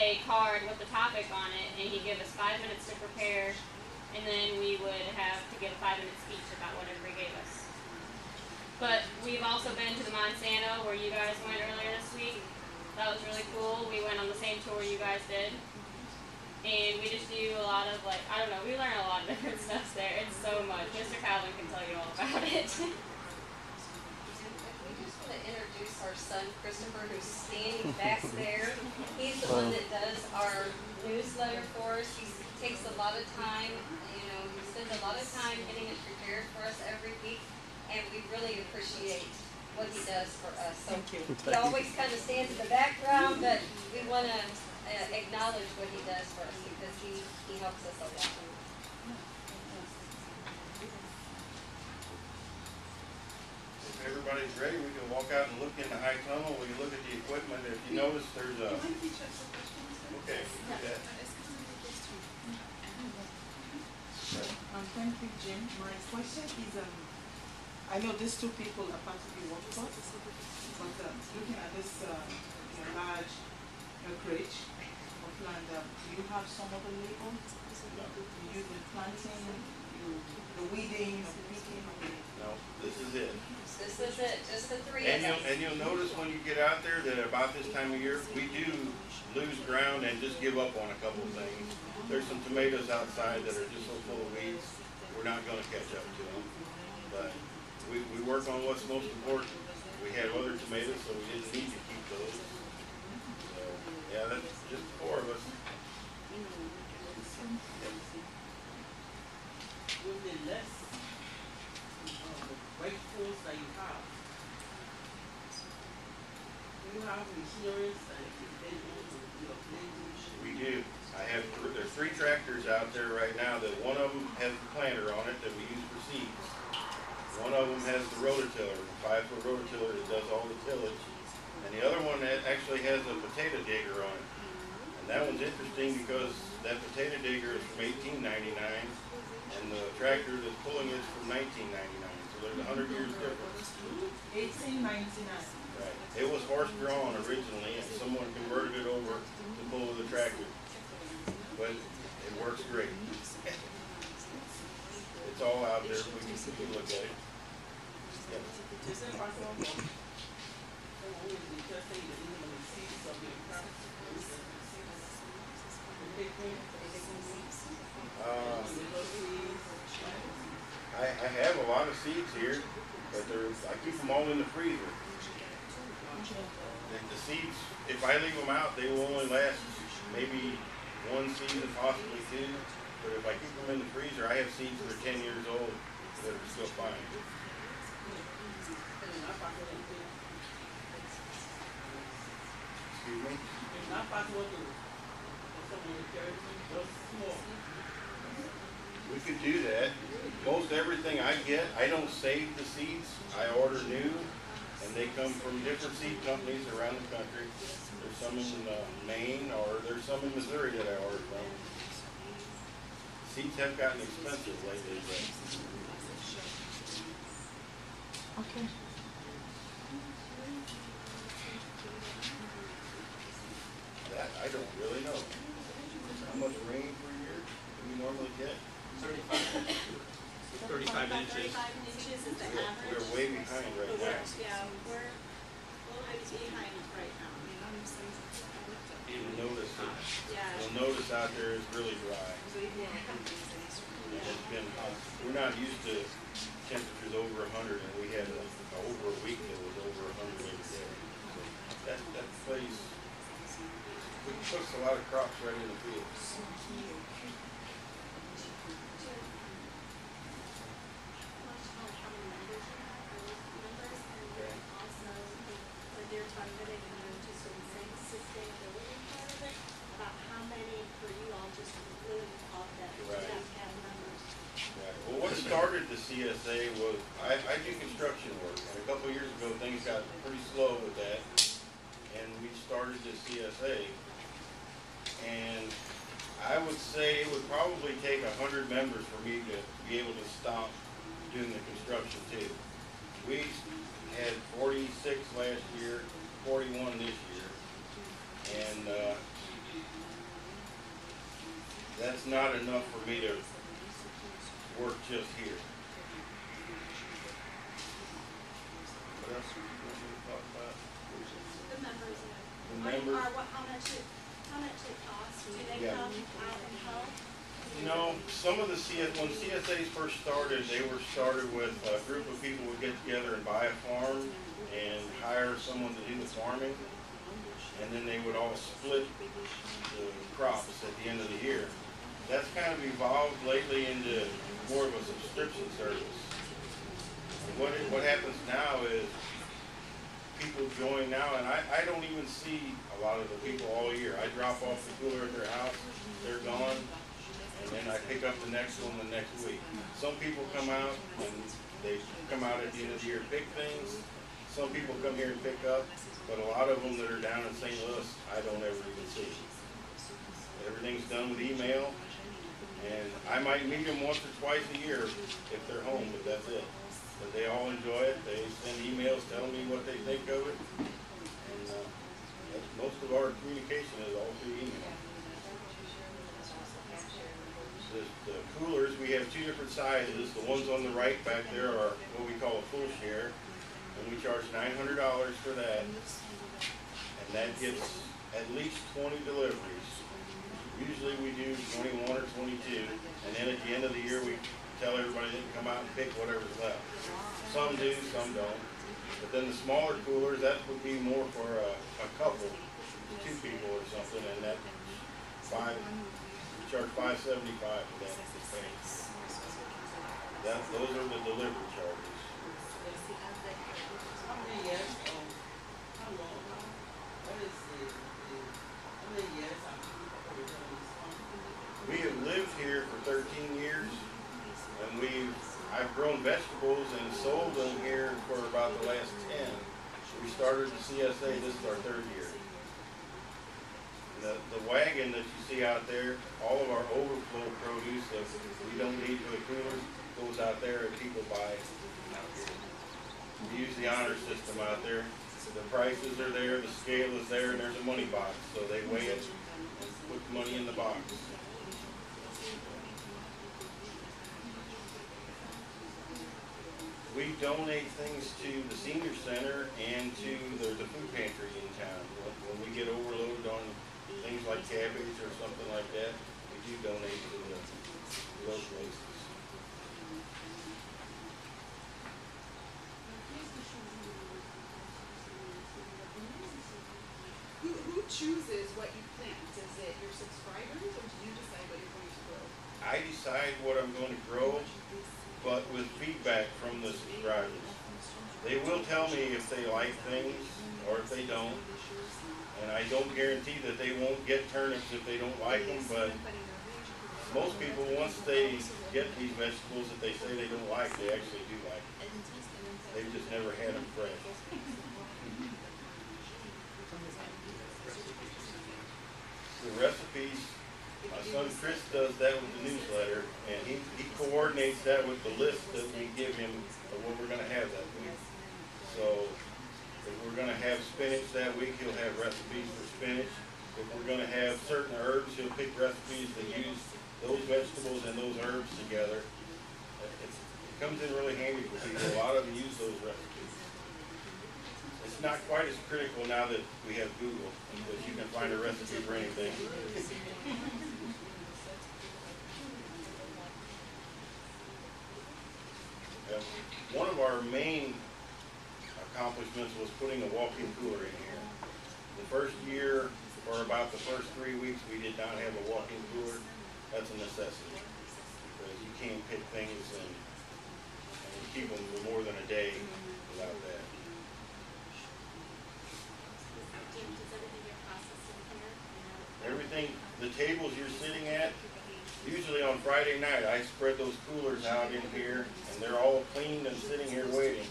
a card with the topic on it, and he'd give us 5 minutes to prepare, and then we would have to give a 5-minute speech about whatever he gave us. But we've also been to the Monsanto where you guys went earlier this week. That was really cool. We went on the same tour you guys did. And we just do a lot of, like, I don't know, we learn a lot of different stuff there. It's so much. Mr. Calvin can tell you all about it. We just want to introduce our son, Christopher, who's standing back there. He's the one that does our newsletter for us. He takes a lot of time, he spends a lot of time getting it prepared for us every week. And we really appreciate what he does for us. So he always kind of stands in the background, but we want to acknowledge what he does for us because he helps us a lot. If everybody's ready, we can walk out and look in the high tunnel. We can look at the equipment. If you notice, there's a... Okay, yeah. Thank you, Jim. My question is, I know these two people are part of the workforce, but looking at this large acreage of land, do you have some other label? You use the planting, the weeding, the picking? No, this is it. This is it, just the three of us. And you'll notice when you get out there that about this time of year, we do lose ground and just give up on a couple of things. There's some tomatoes outside that are just so full of weeds, we're not going to catch up to them. But we work on what's most important. We had other tomatoes, so we didn't need to keep those. So, yeah, that's just 4 of us. With the less weight tools that you have, do you have machineries and We do. There's 3 tractors out there right now that one of them has the planter on it that we use for seeds. One of them has the rototiller, the 5-foot rototiller that does all the tillage. And the other one actually has a potato digger on it. And that one's interesting because that potato digger is from 1899 and the tractor that's pulling it is from 1999. So there's 100 years difference. 1899. Right. It was horse drawn originally and someone converted it over to pull with a tractor. But it works great. It's all out there. We can look at it. Yep. Is it possible for someone who is interested in the seeds of the crop? I have a lot of seeds here, but I keep them all in the freezer. The seeds, if I leave them out, they will only last maybe 1 season, possibly 2. But if I keep them in the freezer, I have seeds that are 10 years old that are still fine. Excuse me? It's not possible to someone to carry just small. We could do that. Most everything I get, I don't save the seeds. I order new, and they come from different seed companies around the country. There's some in Maine, or there's some in Missouri that I order from. Seeds have gotten expensive lately, but... Okay. That I don't really know. How much rain per year do we normally get? 35 inches. 35 inches is the average. We're way behind right now. Yeah, we're a little bit behind right now. You'll notice Yeah. you'll notice out there is really dry. It's been hot. We're not used to temperatures over 100, and we had over a week that was over 100 every day. So that place puts a lot of crops right in the field. Well, what started the CSA was, I do construction work, and a couple of years ago things got pretty slow with that, and we started the CSA, and I would say it would probably take 100 members for me to be able to stop doing the construction too. We had 46 last year, 41 this year, and that's not enough for me to work just here. What else do you want me to talk about? The members. The members? How much it costs? Do they Yeah. come out and help? You know, some of the when CSAs first started, they were started with a group of people would get together and buy a farm and hire someone to do the farming, and then they would all split the crops at the end of the year. That's kind of evolved lately into more of a subscription service. And what happens now is people join now, and I don't even see a lot of the people all year. I drop off the cooler at their house, they're gone. And then I pick up the next one the next week. Some people come out and they come out at the end of the year and pick things. Some people come here and pick up, but a lot of them that are down in St. Louis, I don't ever even see. Everything's done with email, and I might meet them once or twice a year if they're home, but that's it. But they all enjoy it. They send emails telling me what they think of it. And most of our communication is all through email. The coolers, we have two different sizes. The ones on the right back there are what we call a full share, and we charge $900 for that, and that gets at least 20 deliveries. Usually we do 21 or 22, and then at the end of the year we tell everybody they can come out and pick whatever's left. Some do, some don't. But then the smaller coolers, that would be more for a couple, 2 people or something, and that charge $575 for that. Those are the delivery charges. How many years? How long? What is how many years have you been doing this one? We have lived here for 13 years, and I've grown vegetables and sold them here for about the last 10. We started the CSA, this is our 3rd year. The wagon that you see out there, all of our overflow produce that we don't need for the coolers goes out there and people buy it out here. We use the honor system out there. The prices are there, the scale is there, and there's a money box. So they weigh it and put the money in the box. We donate things to the senior center and to the food pantry in town. When we get overloaded on things like cabbage or something like that, we do donate to those places. Who chooses what you plant? Is it your subscribers, or do you decide what you're going to grow? I decide what I'm going to grow, but with feedback from the subscribers. They will tell me if they like things or if they don't. And I don't guarantee that they won't get turnips if they don't like them, but most people, once they get these vegetables that they say they don't like, they actually do like them. They've just never had them fresh. The recipes, my son Chris does that with the newsletter, and he coordinates that with the list that we give him of what we're going to have that week. So if we're going to have spinach that week, he'll have recipes for spinach. If we're going to have certain herbs, he'll pick recipes that use those vegetables and those herbs together. It comes in really handy for people. A lot of them use those recipes. It's not quite as critical now that we have Google, because you can find a recipe for anything. One of our main accomplishments was putting a walk-in cooler in here. The first year, or about the first 3 weeks, we did not have a walk-in cooler. That's a necessity, because you can't pick things and keep them for more than a day without that. Does everything get processed in here? Everything, the tables you're sitting at, usually on Friday night, I spread those coolers out in here, and they're all cleaned and sitting here waiting.